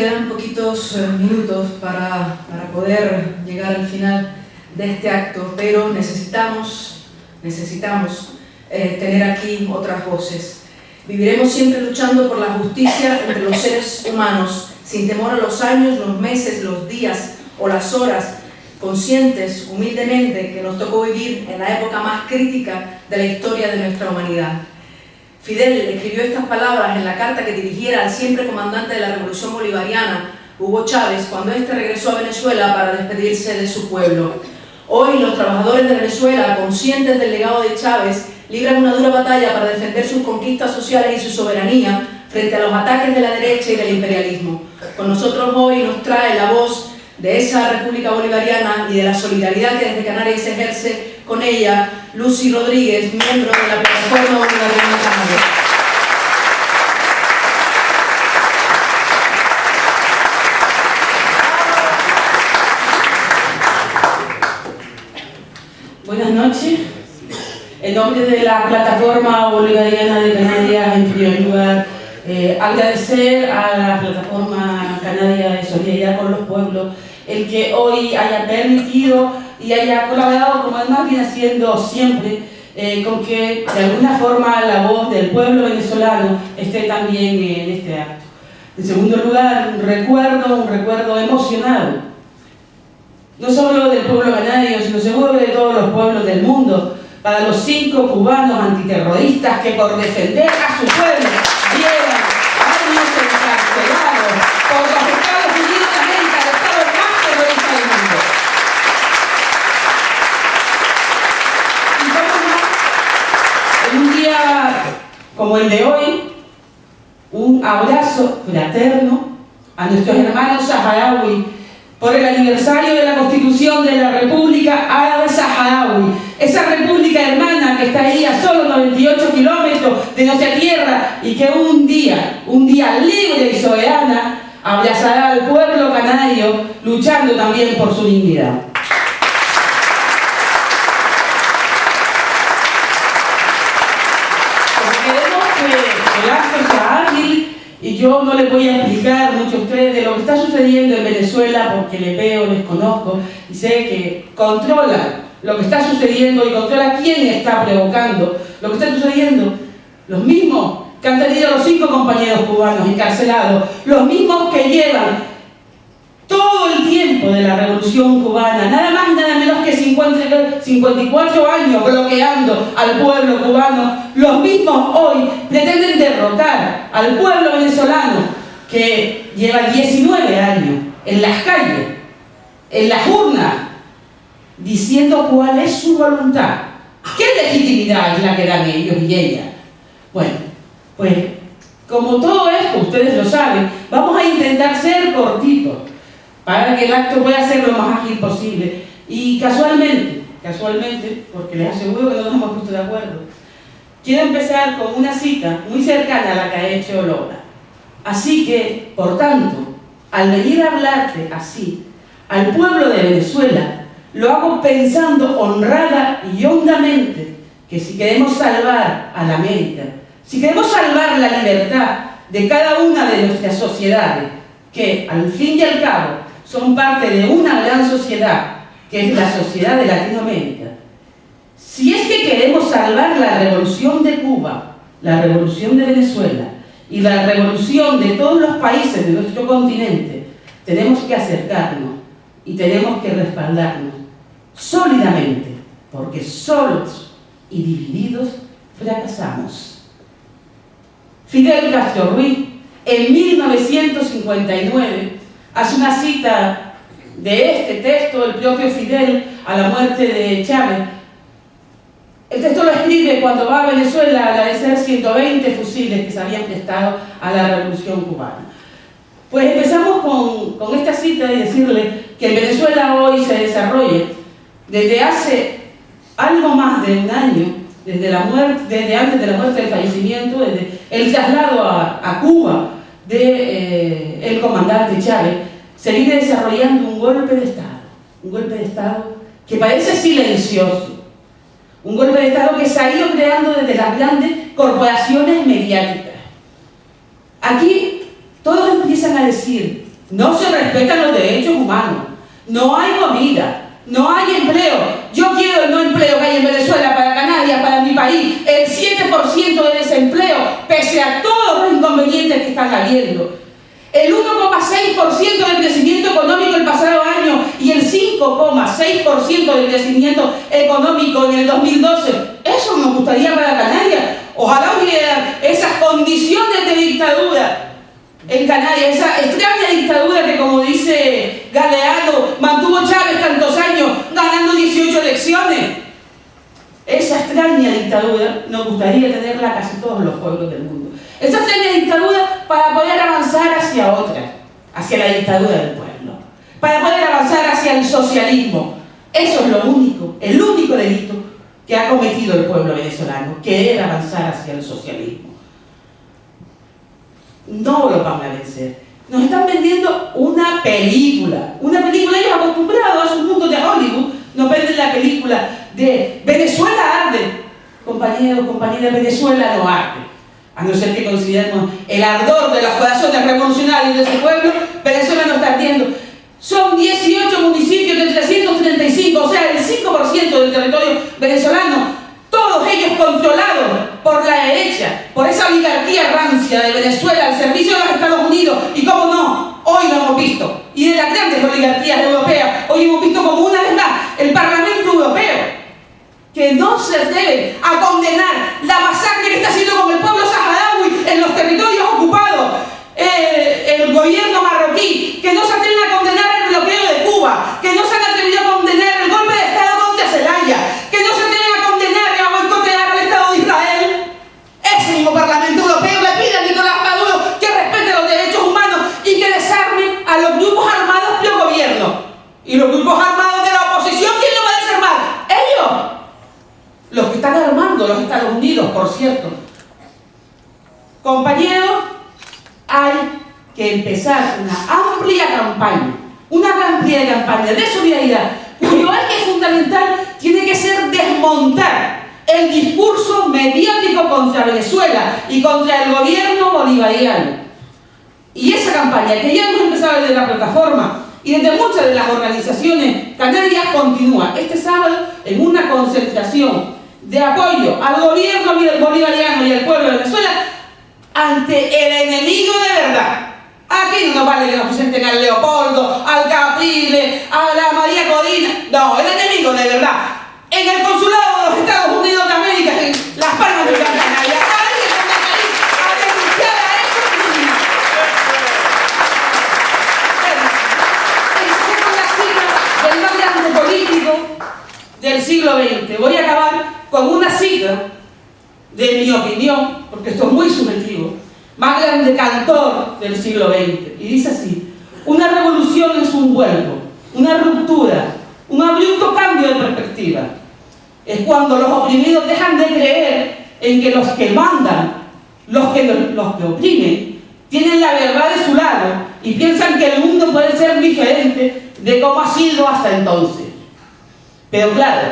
quedan poquitos minutos para poder llegar al final de este acto, pero necesitamos tener aquí otras voces. Viviremos siempre luchando por la justicia entre los seres humanos, sin temor a los años, los meses, los días o las horas, conscientes humildemente que nos tocó vivir en la época más crítica de la historia de nuestra humanidad. Fidel escribió estas palabras en la carta que dirigiera al siempre comandante de la Revolución Bolivariana, Hugo Chávez, cuando éste regresó a Venezuela para despedirse de su pueblo. Hoy los trabajadores de Venezuela, conscientes del legado de Chávez, libran una dura batalla para defender sus conquistas sociales y su soberanía frente a los ataques de la derecha y del imperialismo. Con nosotros hoy nos trae la voz de esa República Bolivariana y de la solidaridad que desde Canarias se ejerce con ella, Lucy Rodríguez, miembro de la Plataforma Bolivariana Canarias. Buenas noches. En nombre de la Plataforma Bolivariana de Canarias, en primer lugar, agradecer a la Plataforma Canaria de Solidaridad con los Pueblos el que hoy haya permitido y haya colaborado, como además viene haciendo siempre, con que de alguna forma la voz del pueblo venezolano esté también en este acto. En segundo lugar, un recuerdo emocionado, no solo del pueblo canario, sino seguro de todos los pueblos del mundo, para los 5 cubanos antiterroristas que por defender a su pueblo llevan años encarcelados por los Estados Unidos de América, el Estado más terrorista del mundo. Y en un día como el de hoy, un abrazo fraterno a nuestros hermanos saharauis por el aniversario de la Constitución de la República Árabe Saharaui, esa república hermana que está ahí a solo 98 kilómetros de nuestra tierra y que un día libre y soberana, abrazará al pueblo canario luchando también por su dignidad. Queremos que el acto sea ágil y yo no les voy a explicar mucho a ustedes de lo que está sucediendo en Venezuela porque les veo, les conozco y sé que controlan lo que está sucediendo y controla quién está provocando lo que está sucediendo. Los mismos que han tenido a los 5 compañeros cubanos encarcelados, los mismos que llevan todo el tiempo de la Revolución Cubana, nada más y nada menos que 54 años bloqueando al pueblo cubano, los mismos hoy pretenden derrotar al pueblo venezolano que lleva 19 años en las calles, en las urnas, diciendo cuál es su voluntad. ¿Qué legitimidad es la que dan ellos y ellas? Bueno, pues como todo esto ustedes lo saben, vamos a intentar ser cortitos para que el acto pueda ser lo más ágil posible. Y casualmente, porque les aseguro que no nos hemos puesto de acuerdo, quiero empezar con una cita muy cercana a la que ha hecho Lola. Así que, por tanto, al venir a hablarte así al pueblo de Venezuela, lo hago pensando honrada y hondamente que si queremos salvar a la América, si queremos salvar la libertad de cada una de nuestras sociedades, que al fin y al cabo son parte de una gran sociedad, que es la sociedad de Latinoamérica, si es que queremos salvar la revolución de Cuba, la revolución de Venezuela y la revolución de todos los países de nuestro continente, tenemos que acercarnos y tenemos que respaldarnos sólidamente, porque solos y divididos fracasamos. Fidel Castro Ruiz, en 1959, hace una cita de este texto, el propio Fidel, a la muerte de Chávez. El texto lo escribe cuando va a Venezuela a agradecer 120 fusiles que se habían prestado a la Revolución Cubana. Pues empezamos con esta cita y decirle que en Venezuela hoy se desarrolla desde hace algo más de un año, desde antes de la muerte, del fallecimiento, desde el traslado a Cuba del comandante Chávez, se viene desarrollando un golpe de Estado que parece silencioso, un golpe de Estado que se ha ido creando desde las grandes corporaciones mediáticas. Aquí todos empiezan a decir no se respetan los derechos humanos, no hay comida, no hay empleo. Yo quiero el no empleo que hay en Venezuela, para Canarias, para mi país, el 7% de desempleo, pese a todos los inconvenientes que están habiendo. El 1,6% del crecimiento económico el pasado año y el 5,6% del crecimiento económico en el 2012. Eso nos gustaría para Canarias. Ojalá hubiera esas condiciones de dictadura en Canarias, esa extraña dictadura que, como dice Galeano, mantuvo Chávez tantos años, ganando 18 elecciones. Esa extraña dictadura nos gustaría tenerla casi todos los pueblos del mundo. Esa extraña dictadura para poder avanzar hacia otra, hacia la dictadura del pueblo, para poder avanzar hacia el socialismo. Eso es lo único, el único delito que ha cometido el pueblo venezolano, querer avanzar hacia el socialismo. No lo van a vencer. Nos están vendiendo una película, ellos acostumbrados a sus mundos de Hollywood, nos venden la película de Venezuela arde. Compañeros, compañeras, Venezuela no arde. A no ser que consideremos el ardor de los corazones revolucionarios de ese pueblo, Venezuela no está ardiendo. Son 18 municipios de 335, o sea, el 5% del territorio venezolano, todos ellos controlados por la derecha, por esa oligarquía rancia de Venezuela al servicio de los Estados Unidos. Y cómo no, hoy lo hemos visto. Y de las grandes oligarquías europeas, hoy hemos visto como una vez más el Parlamento Europeo, que no se atreve a condenar la masacre que está haciendo con el pueblo saharaui en los territorios ocupados, el gobierno marroquí, que no se atreve a condenar el bloqueo de Cuba, que no se han atrevido a condenar el golpe de Estado contra Zelaya, que no se atreven a condenar y a boicotear al Estado de Israel. Ese mismo Parlamento Europeo le pide a Nicolás Maduro que respete los derechos humanos y que desarme a los grupos armados del gobierno. Y los grupos armados de la oposición, ¿quién lo va a desarmar? Ellos. Los que están armando los Estados Unidos, por cierto. Compañeros, hay que empezar una amplia campaña de solidaridad, cuyo eje fundamental tiene que ser desmontar el discurso mediático contra Venezuela y contra el gobierno bolivariano. Y esa campaña, que ya hemos empezado desde la plataforma y desde muchas de las organizaciones canarias, continúa este sábado en una concentración de apoyo al gobierno bolivariano y al pueblo de Venezuela ante el enemigo de verdad. Aquí no nos vale que nos presenten al Leopoldo, al Caprile, a la María Codina. No, el enemigo de verdad. En el consulado de los Estados Unidos de América, en Las Palmas de Gran Canaria. Ahí estamos ahí a denunciar a esos criminales. Esa es la sigla del más grande político del siglo XX. Voy a acabar con una sigla, de mi opinión, porque esto es muy subjetivo, más grande cantor del siglo XX. Y dice así: una revolución es un vuelco, una ruptura, un abrupto cambio de perspectiva. Es cuando los oprimidos dejan de creer en que los que mandan, los que oprimen, tienen la verdad de su lado y piensan que el mundo puede ser diferente de cómo ha sido hasta entonces. Pero claro,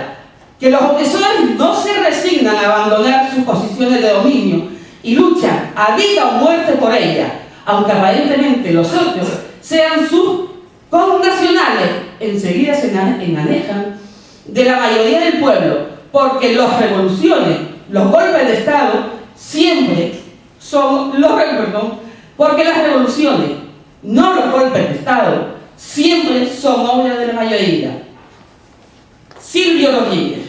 que los opresores no se resignan a abandonar sus posiciones de dominio y luchan a vida o muerte por ella, aunque aparentemente los otros sean sus connacionales, enseguida se enanejan de la mayoría del pueblo, porque las revoluciones, los golpes de Estado, siempre son porque las revoluciones, no los golpes de Estado, siempre son obra de la mayoría. Silvio Rodríguez.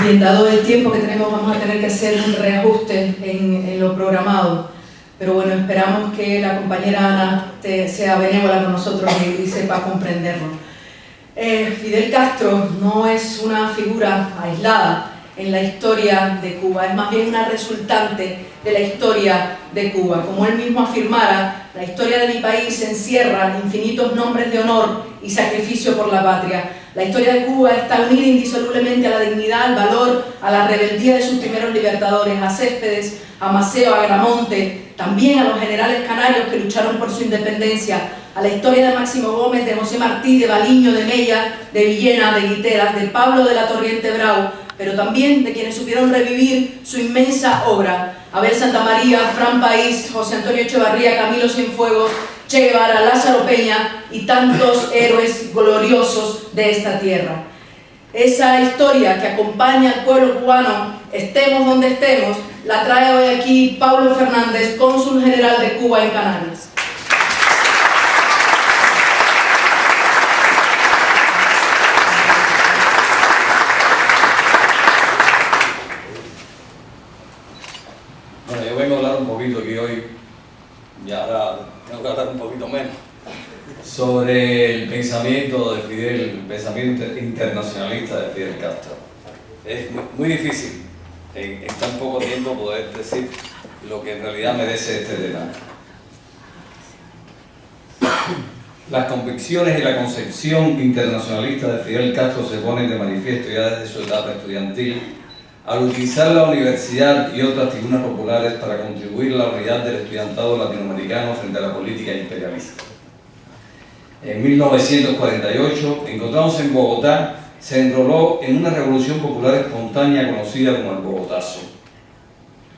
Bien, dado el tiempo que tenemos, vamos a tener que hacer un reajuste en lo programado. Pero bueno, esperamos que la compañera Ana sea benévola con nosotros y sepa comprendernos. Fidel Castro no es una figura aislada en la historia de Cuba, es más bien una resultante de la historia de Cuba. Como él mismo afirmara, la historia de mi país encierra infinitos nombres de honor y sacrificio por la patria. La historia de Cuba está unida indisolublemente a la dignidad, al valor, a la rebeldía de sus primeros libertadores, a Céspedes, a Maceo, a Agramonte, también a los generales canarios que lucharon por su independencia, a la historia de Máximo Gómez, de José Martí, de Baliño, de Mella, de Villena, de Guiteras, de Pablo de la Torriente Brau, pero también de quienes supieron revivir su inmensa obra: Abel Santamaría, Fran País, José Antonio Echevarría, Camilo Cienfuegos, Che Guevara, Lázaro Peña y tantos héroes gloriosos de esta tierra. Esa historia que acompaña al pueblo cubano, estemos donde estemos, la trae hoy aquí Paulo Fernández, cónsul general de Cuba en Canarias. Bueno, yo vengo a hablar un poquito aquí hoy, y ahora tengo que hablar un poquito menos, sobre el pensamiento de Fidel, el pensamiento internacionalista de Fidel Castro. Es muy difícil en tan poco tiempo poder decir lo que en realidad merece este tema. Las convicciones y la concepción internacionalista de Fidel Castro se ponen de manifiesto ya desde su etapa estudiantil, al utilizar la universidad y otras tribunas populares para contribuir a la unidad del estudiantado latinoamericano frente a la política imperialista. En 1948, encontrándose en Bogotá, se enroló en una revolución popular espontánea conocida como el Bogotazo.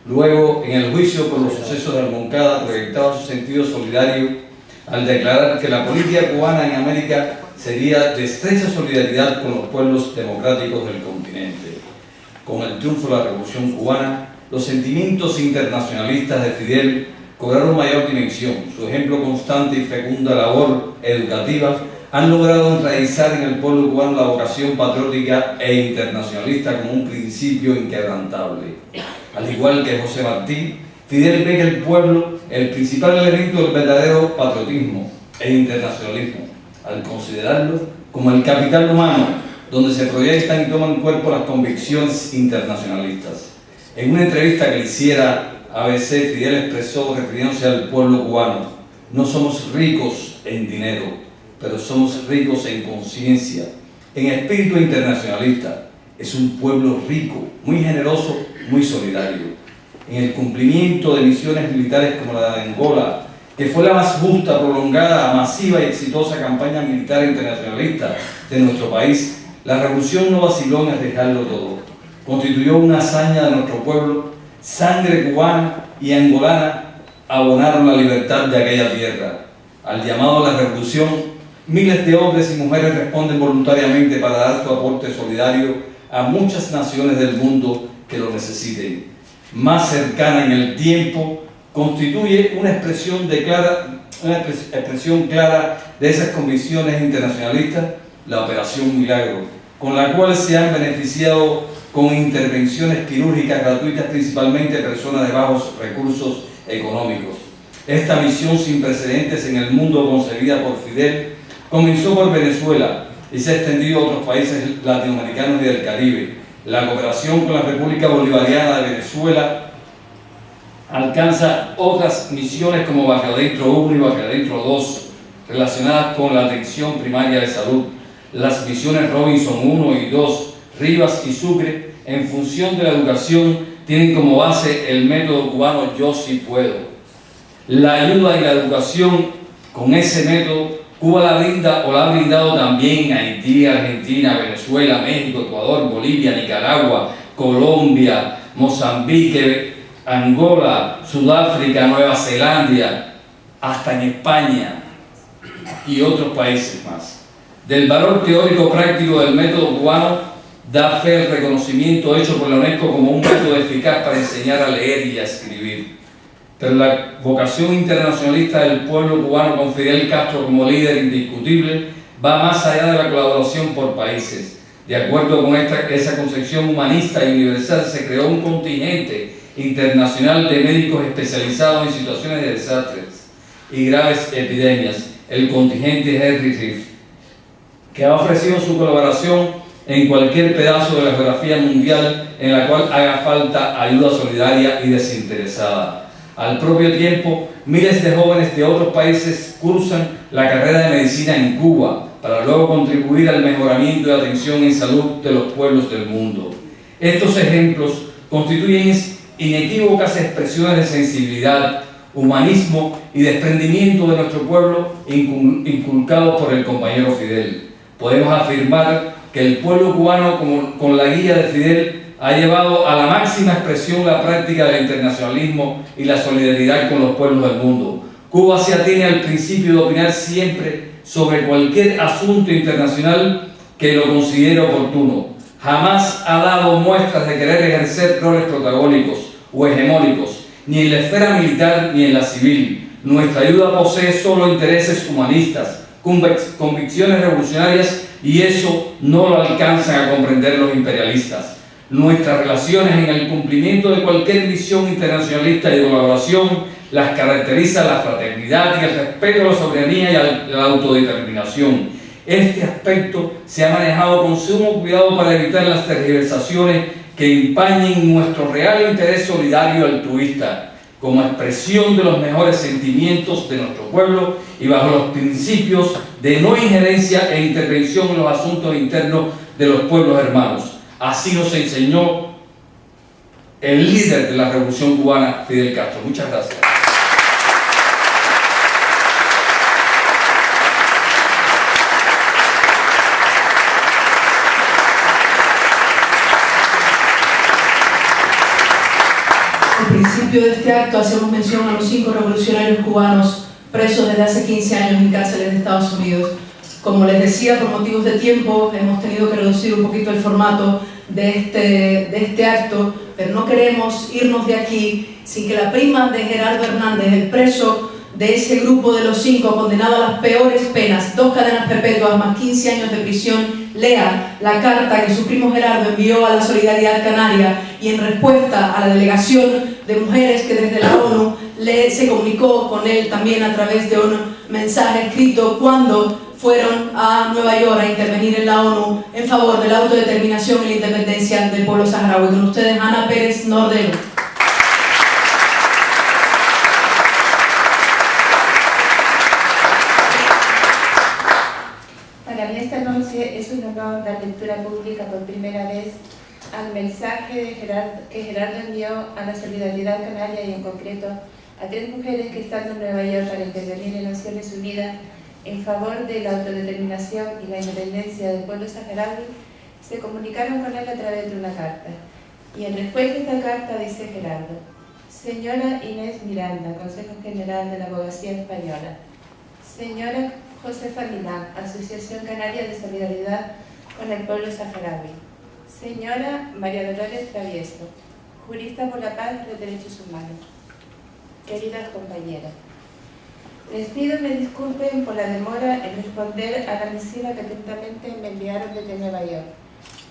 Luego, en el juicio por los sucesos de Moncada, proyectaba su sentido solidario al declarar que la política cubana en América sería de estrecha solidaridad con los pueblos democráticos del continente. Con el triunfo de la Revolución Cubana, los sentimientos internacionalistas de Fidel cobraron mayor dimensión. Su ejemplo constante y fecunda labor educativa han logrado enraizar en el pueblo cubano la vocación patriótica e internacionalista como un principio inquebrantable. Al igual que José Martí, Fidel ve en el pueblo el principal elemento del verdadero patriotismo e internacionalismo, al considerarlo como el capital humano donde se proyectan y toman cuerpo las convicciones internacionalistas. En una entrevista que le hiciera ABC, Fidel expresó, refiriéndose al pueblo cubano: no somos ricos en dinero, pero somos ricos en conciencia, en espíritu internacionalista. Es un pueblo rico, muy generoso, muy solidario. En el cumplimiento de misiones militares como la de Angola, que fue la más justa, prolongada, masiva y exitosa campaña militar internacionalista de nuestro país, la revolución no vaciló en arriesgarlo todo. Constituyó una hazaña de nuestro pueblo. Sangre cubana y angolana abonaron la libertad de aquella tierra. Al llamado a la revolución, miles de hombres y mujeres responden voluntariamente para dar su aporte solidario a muchas naciones del mundo que lo necesiten. Más cercana en el tiempo, constituye una expresión clara de esas convicciones internacionalistas, la Operación Milagro, con la cual se han beneficiado con intervenciones quirúrgicas gratuitas principalmente personas de bajos recursos económicos. Esta misión sin precedentes en el mundo, concebida por Fidel, comenzó por Venezuela y se ha extendido a otros países latinoamericanos y del Caribe. La cooperación con la República Bolivariana de Venezuela alcanza otras misiones como Barrio Adentro 1 y Barrio Adentro 2, relacionadas con la atención primaria de salud. Las misiones Robinson 1 y 2, Rivas y Sucre, en función de la educación, tienen como base el método cubano Yo Sí Puedo. La ayuda en la educación, con ese método, Cuba la brinda o la ha brindado también a Haití, Argentina, Venezuela, México, Ecuador, Bolivia, Nicaragua, Colombia, Mozambique, Angola, Sudáfrica, Nueva Zelanda, hasta en España y otros países más. Del valor teórico práctico del método cubano da fe el reconocimiento hecho por la UNESCO como un método eficaz para enseñar a leer y a escribir. Pero la vocación internacionalista del pueblo cubano con Fidel Castro como líder indiscutible va más allá de la colaboración por países. De acuerdo con esa concepción humanista y universal, se creó un contingente internacional de médicos especializados en situaciones de desastres y graves epidemias, el contingente Henry Reef, que ha ofrecido su colaboración en cualquier pedazo de la geografía mundial en la cual haga falta ayuda solidaria y desinteresada. Al propio tiempo, miles de jóvenes de otros países cursan la carrera de medicina en Cuba, para luego contribuir al mejoramiento y atención en salud de los pueblos del mundo. Estos ejemplos constituyen inequívocas expresiones de sensibilidad, humanismo y desprendimiento de nuestro pueblo inculcados por el compañero Fidel. Podemos afirmar que el pueblo cubano, con la guía de Fidel, ha llevado a la máxima expresión la práctica del internacionalismo y la solidaridad con los pueblos del mundo. Cuba se atiene al principio de opinar siempre sobre cualquier asunto internacional que lo considere oportuno. Jamás ha dado muestras de querer ejercer roles protagónicos o hegemónicos, ni en la esfera militar ni en la civil. Nuestra ayuda posee solo intereses humanistas, convicciones revolucionarias, y eso no lo alcanzan a comprender los imperialistas. Nuestras relaciones en el cumplimiento de cualquier misión internacionalista y de colaboración las caracteriza la fraternidad y el respeto a la soberanía y a la autodeterminación. Este aspecto se ha manejado con sumo cuidado para evitar las tergiversaciones que empañen nuestro real interés solidario y altruista, como expresión de los mejores sentimientos de nuestro pueblo y bajo los principios de no injerencia e intervención en los asuntos internos de los pueblos hermanos. Así nos enseñó el líder de la Revolución Cubana, Fidel Castro. Muchas gracias. Al principio de este acto hacemos mención a los 5 revolucionarios cubanos presos desde hace 15 años en cárceles de Estados Unidos. Como les decía, por motivos de tiempo hemos tenido que reducir un poquito el formato de este acto, pero no queremos irnos de aquí sin que la prima de Gerardo Hernández, el preso de ese grupo de los 5 condenado a las peores penas, 2 cadenas perpetuas más 15 años de prisión, lea la carta que su primo Gerardo envió a la Solidaridad Canaria y en respuesta a la delegación de mujeres que desde la ONU se comunicó con él también a través de un mensaje escrito cuando fueron a Nueva York a intervenir en la ONU en favor de la autodeterminación y la independencia del pueblo saharaui. Con ustedes, Ana Pérez Nordero. Para mí esta noche es un honor dar lectura pública por primera vez al mensaje que Gerardo envió a la Solidaridad Canaria y en concreto a 3 mujeres que están en Nueva York para intervenir en Naciones Unidas en favor de la autodeterminación y la independencia del pueblo saharaui, se comunicaron con él a través de una carta. Y en respuesta a esta carta dice Gerardo: Señora Inés Miranda, Consejo General de la Abogacía Española. Señora Josefa Milán, Asociación Canaria de Solidaridad con el Pueblo Saharaui. Señora María Dolores Travieso, jurista por la paz y los derechos humanos. Queridas compañeras, les pido me disculpen por la demora en responder a la misiva que atentamente me enviaron desde Nueva York,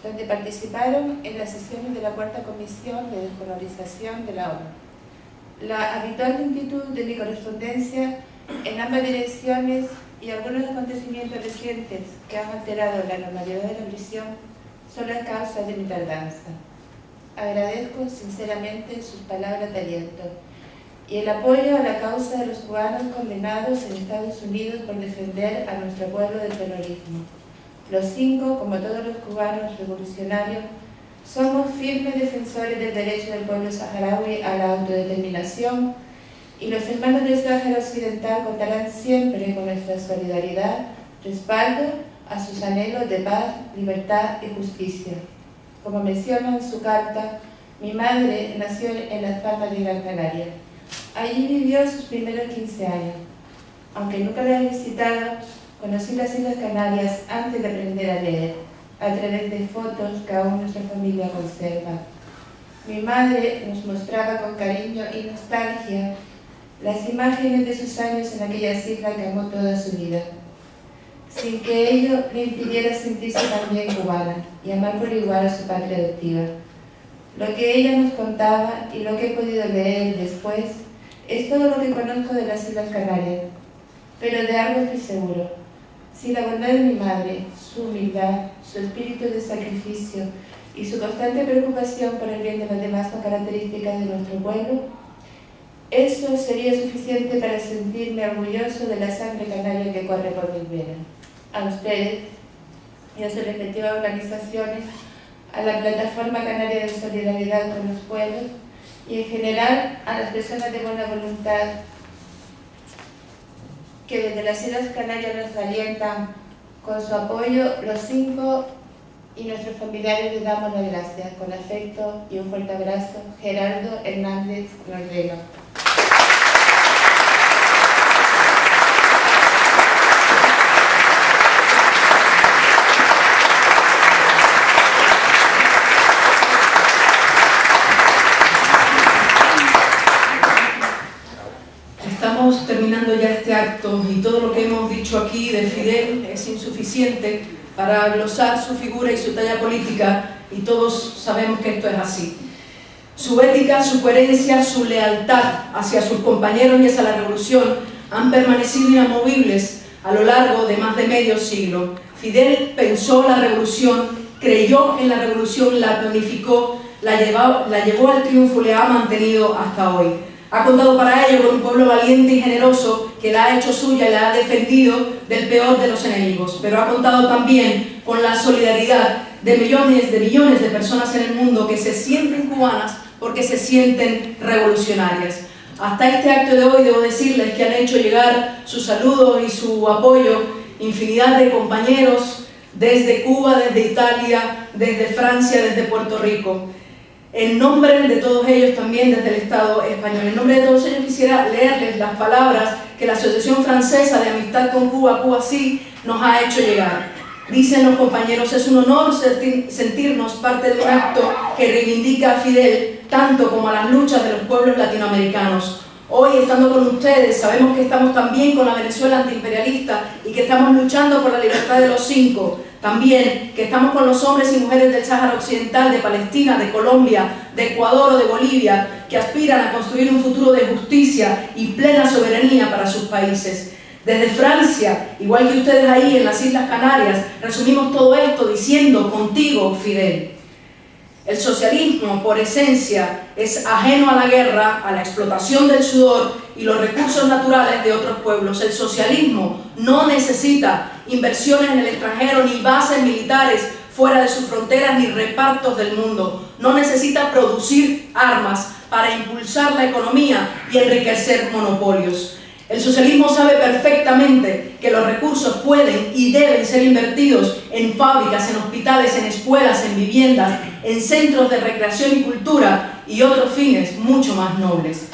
donde participaron en las sesiones de la 4ª Comisión de Descolonización de la ONU. La habitual lentitud de mi correspondencia en ambas direcciones y algunos acontecimientos recientes que han alterado la normalidad de la prisión son las causas de mi tardanza. Agradezco sinceramente sus palabras de aliento y el apoyo a la causa de los cubanos condenados en Estados Unidos por defender a nuestro pueblo del terrorismo. Los 5, como todos los cubanos revolucionarios, somos firmes defensores del derecho del pueblo saharaui a la autodeterminación y los hermanos del Sáhara Occidental contarán siempre con nuestra solidaridad, respaldo a sus anhelos de paz, libertad y justicia. Como menciona en su carta, mi madre nació en Las Palmas de Gran Canaria. Allí vivió sus primeros 15 años. Aunque nunca la he visitado, conocí las Islas Canarias antes de aprender a leer, a través de fotos que aún nuestra familia conserva. Mi madre nos mostraba con cariño y nostalgia las imágenes de sus años en aquellas islas que amó toda su vida, sin que ello le impidiera sentirse también cubana y amar por igual a su patria adoptiva. Lo que ella nos contaba y lo que he podido leer después es todo lo que conozco de las Islas Canarias, pero de algo estoy seguro. Si la bondad de mi madre, su humildad, su espíritu de sacrificio y su constante preocupación por el bien de las demás son características de nuestro pueblo, eso sería suficiente para sentirme orgulloso de la sangre canaria que corre por mis venas. a ustedes y a sus respectivas organizaciones, a la Plataforma Canaria de Solidaridad con los Pueblos y en general a las personas de buena voluntad que desde las Islas Canarias nos alientan con su apoyo. Los 5 y nuestros familiares les damos las gracias. Con afecto y un fuerte abrazo, Gerardo Hernández Nordelo. Estamos terminando ya este acto y todo lo que hemos dicho aquí de Fidel es insuficiente para glosar su figura y su talla política, y todos sabemos que esto es así. Su ética, su coherencia, su lealtad hacia sus compañeros y hacia la revolución han permanecido inamovibles a lo largo de más de medio siglo. Fidel pensó la revolución, creyó en la revolución, la planificó, la llevó al triunfo y la ha mantenido hasta hoy. Ha contado para ello con un pueblo valiente y generoso que la ha hecho suya y la ha defendido del peor de los enemigos, pero ha contado también con la solidaridad de millones de personas en el mundo que se sienten cubanas porque se sienten revolucionarias. Hasta este acto de hoy debo decirles que han hecho llegar sus saludos y su apoyo infinidad de compañeros desde Cuba, desde Italia, desde Francia, desde Puerto Rico. En nombre de todos ellos, también desde el Estado español, en nombre de todos ellos quisiera leerles las palabras que la Asociación Francesa de Amistad con Cuba, Cuba Sí, nos ha hecho llegar. Dicen los compañeros: es un honor sentirnos parte de un acto que reivindica a Fidel tanto como a las luchas de los pueblos latinoamericanos. Hoy, estando con ustedes, sabemos que estamos también con la Venezuela antiimperialista y que estamos luchando por la libertad de los 5. También que estamos con los hombres y mujeres del Sáhara Occidental, de Palestina, de Colombia, de Ecuador o de Bolivia, que aspiran a construir un futuro de justicia y plena soberanía para sus países. Desde Francia, igual que ustedes ahí en las Islas Canarias, resumimos todo esto diciendo: contigo, Fidel. El socialismo, por esencia, es ajeno a la guerra, a la explotación del sudor y los recursos naturales de otros pueblos. El socialismo no necesita inversiones en el extranjero, ni bases militares fuera de sus fronteras, ni repartos del mundo. No necesita producir armas para impulsar la economía y enriquecer monopolios. El socialismo sabe perfectamente que los recursos pueden y deben ser invertidos en fábricas, en hospitales, en escuelas, en viviendas, en centros de recreación y cultura y otros fines mucho más nobles.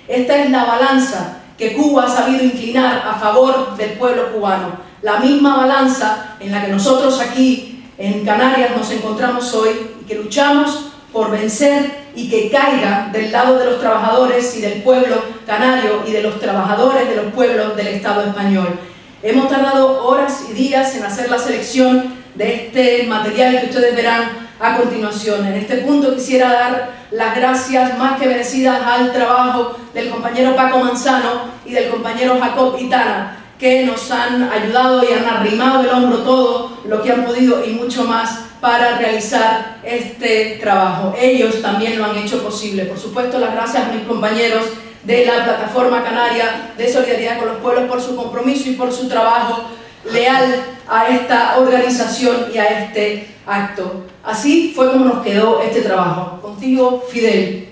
Esta es la balanza que Cuba ha sabido inclinar a favor del pueblo cubano, la misma balanza en la que nosotros aquí en Canarias nos encontramos hoy y que luchamos por vencer y que caiga del lado de los trabajadores y del pueblo canario y de los trabajadores de los pueblos del Estado español. Hemos tardado horas y días en hacer la selección de este material que ustedes verán a continuación. En este punto quisiera dar las gracias más que merecidas al trabajo del compañero Paco Manzano y del compañero Jacob Itana, que nos han ayudado y han arrimado el hombro todo lo que han podido y mucho más para realizar este trabajo. Ellos también lo han hecho posible. Por supuesto, las gracias a mis compañeros de la Plataforma Canaria de Solidaridad con los Pueblos por su compromiso y por su trabajo leal a esta organización y a este acto. Así fue como nos quedó este trabajo. Contigo, Fidel.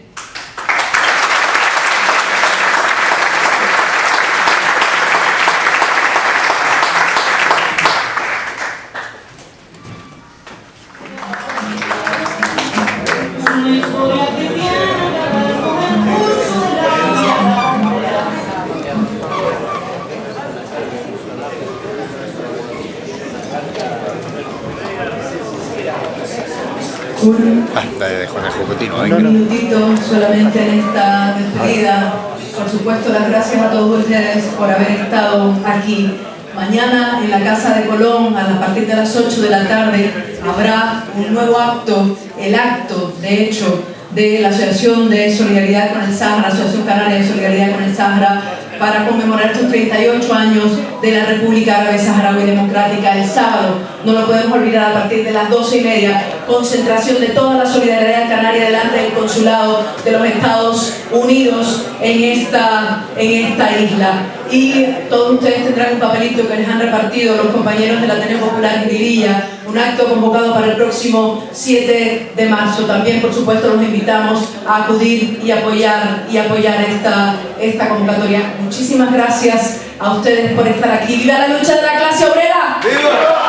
Un minutito solamente en esta despedida. Por supuesto, las gracias a todos ustedes por haber estado aquí. Mañana en la Casa de Colón, a partir de las 8 de la tarde, habrá un nuevo acto, el acto, de hecho, de la Asociación de Solidaridad con el Sáhara, Asociación Canaria de Solidaridad con el Sáhara, para conmemorar estos 38 años de la República Árabe Saharaui Democrática el sábado. no lo podemos olvidar, a partir de las 12:30, concentración de toda la solidaridad canaria delante del consulado de los Estados Unidos en esta isla. Y todos ustedes tendrán un papelito que les han repartido los compañeros del Ateneo Popular Jiribilla, un acto convocado para el próximo 7 de marzo. También, por supuesto, los invitamos a acudir y apoyar esta convocatoria. Muchísimas gracias a ustedes por estar aquí. ¡Viva la lucha de la clase obrera! ¡Viva!